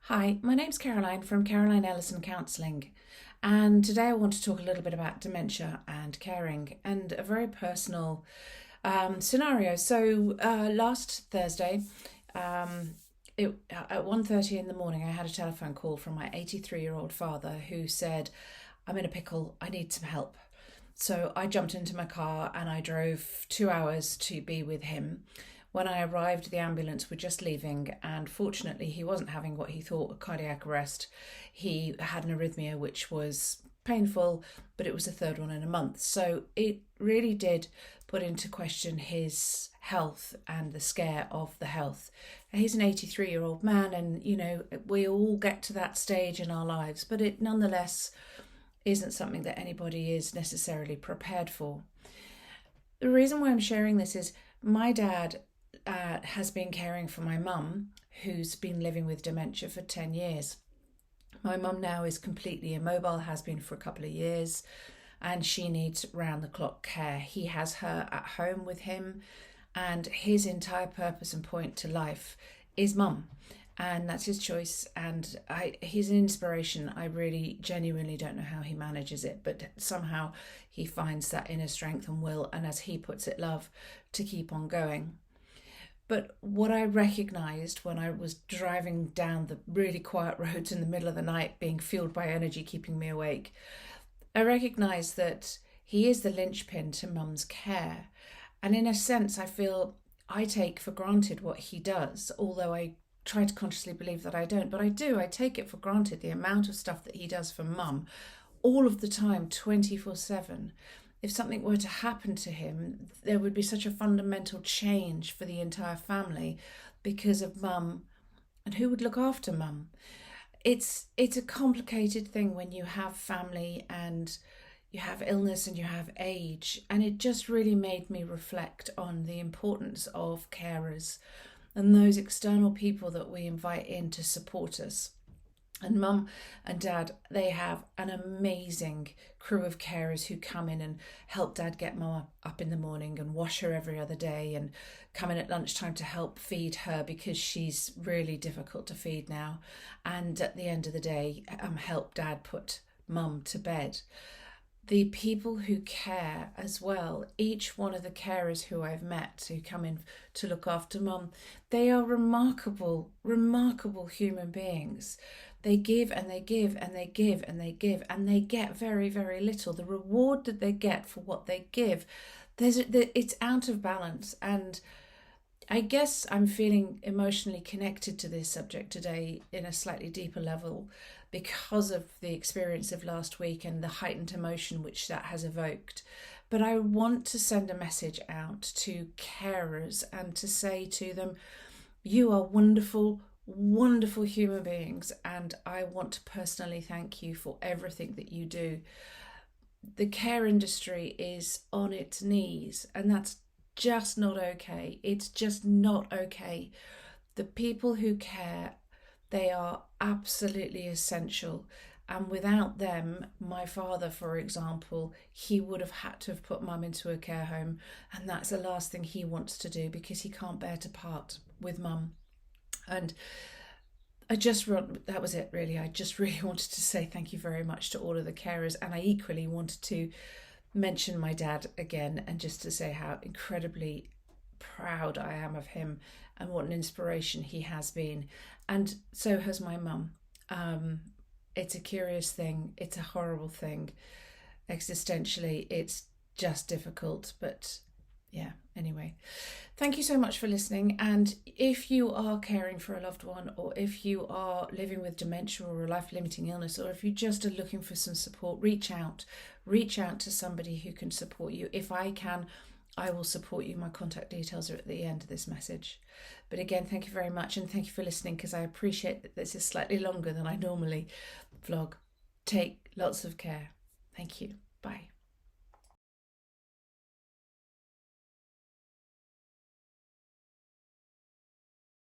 Hi, my name's Caroline from Ellison Counselling, and today I want to talk a little bit about dementia and caring and a very personal scenario. Last Thursday, at 1:30 in the morning, I had a telephone call from my 83-year-old father who said, "I'm in a pickle, I need some help." So I jumped into my car and I drove 2 hours to be with him. When I arrived, the ambulance were just leaving, and fortunately, he wasn't having what he thought a cardiac arrest. He had an arrhythmia, which was painful, but it was the third one in a month. So it really did put into question his health and the scare of the health. He's an 83-year-old man, and we all get to that stage in our lives, but it nonetheless isn't something that anybody is necessarily prepared for. The reason why I'm sharing this is my dad has been caring for my mum, who's been living with dementia for 10 years. My mum now is completely immobile, has been for a couple of years, and she needs round-the-clock care. He has her at home with him, and his entire purpose and point to life is mum. And that's his choice, and he's an inspiration. I really genuinely don't know how he manages it, but somehow he finds that inner strength and will, and as he puts it, love, to keep on going. But what I recognised when I was driving down the really quiet roads in the middle of the night, being fueled by energy keeping me awake, I recognised that he is the linchpin to mum's care. And in a sense, I feel I take for granted what he does, although I try to consciously believe that I don't. But I do, I take it for granted, the amount of stuff that he does for mum all of the time, 24/7. If something were to happen to him, there would be such a fundamental change for the entire family because of mum, and who would look after mum? It's a complicated thing when you have family and you have illness and you have age, and it just really made me reflect on the importance of carers and those external people that we invite in to support us. And mum and dad, they have an amazing crew of carers who come in and help dad get mum up in the morning and wash her every other day, and come in at lunchtime to help feed her because she's really difficult to feed now. And at the end of the day, help dad put mum to bed. The people who care as well, each one of the carers who I've met who come in to look after mum, they are remarkable, remarkable human beings. They give and they give and they give and they give, and they get very, very little. The reward that they get for what they give, it's out of balance. And I guess I'm feeling emotionally connected to this subject today in a slightly deeper level because of the experience of last week and the heightened emotion which that has evoked. But I want to send a message out to carers and to say to them, you are wonderful, wonderful human beings, and I want to personally thank you for everything that you do. The care industry is on its knees, and that's just not okay. It's just not okay. The people who care, they are absolutely essential. And without them, my father, for example, he would have had to have put mum into a care home. And that's the last thing he wants to do because he can't bear to part with mum. And that was it really. I just really wanted to say thank you very much to all of the carers. And I equally wanted to mention my dad again, and just to say how incredibly proud I am of him and what an inspiration he has been. And so has my mum. It's a curious thing. It's a horrible thing. Existentially, it's just difficult. But yeah, anyway, thank you so much for listening. And if you are caring for a loved one, or if you are living with dementia or a life-limiting illness, or if you just are looking for some support, reach out to somebody who can support you. If I can, I will support you. My contact details are at the end of this message. But again, thank you very much, and thank you for listening, because I appreciate that this is slightly longer than I normally vlog. Take lots of care. Thank you. Bye.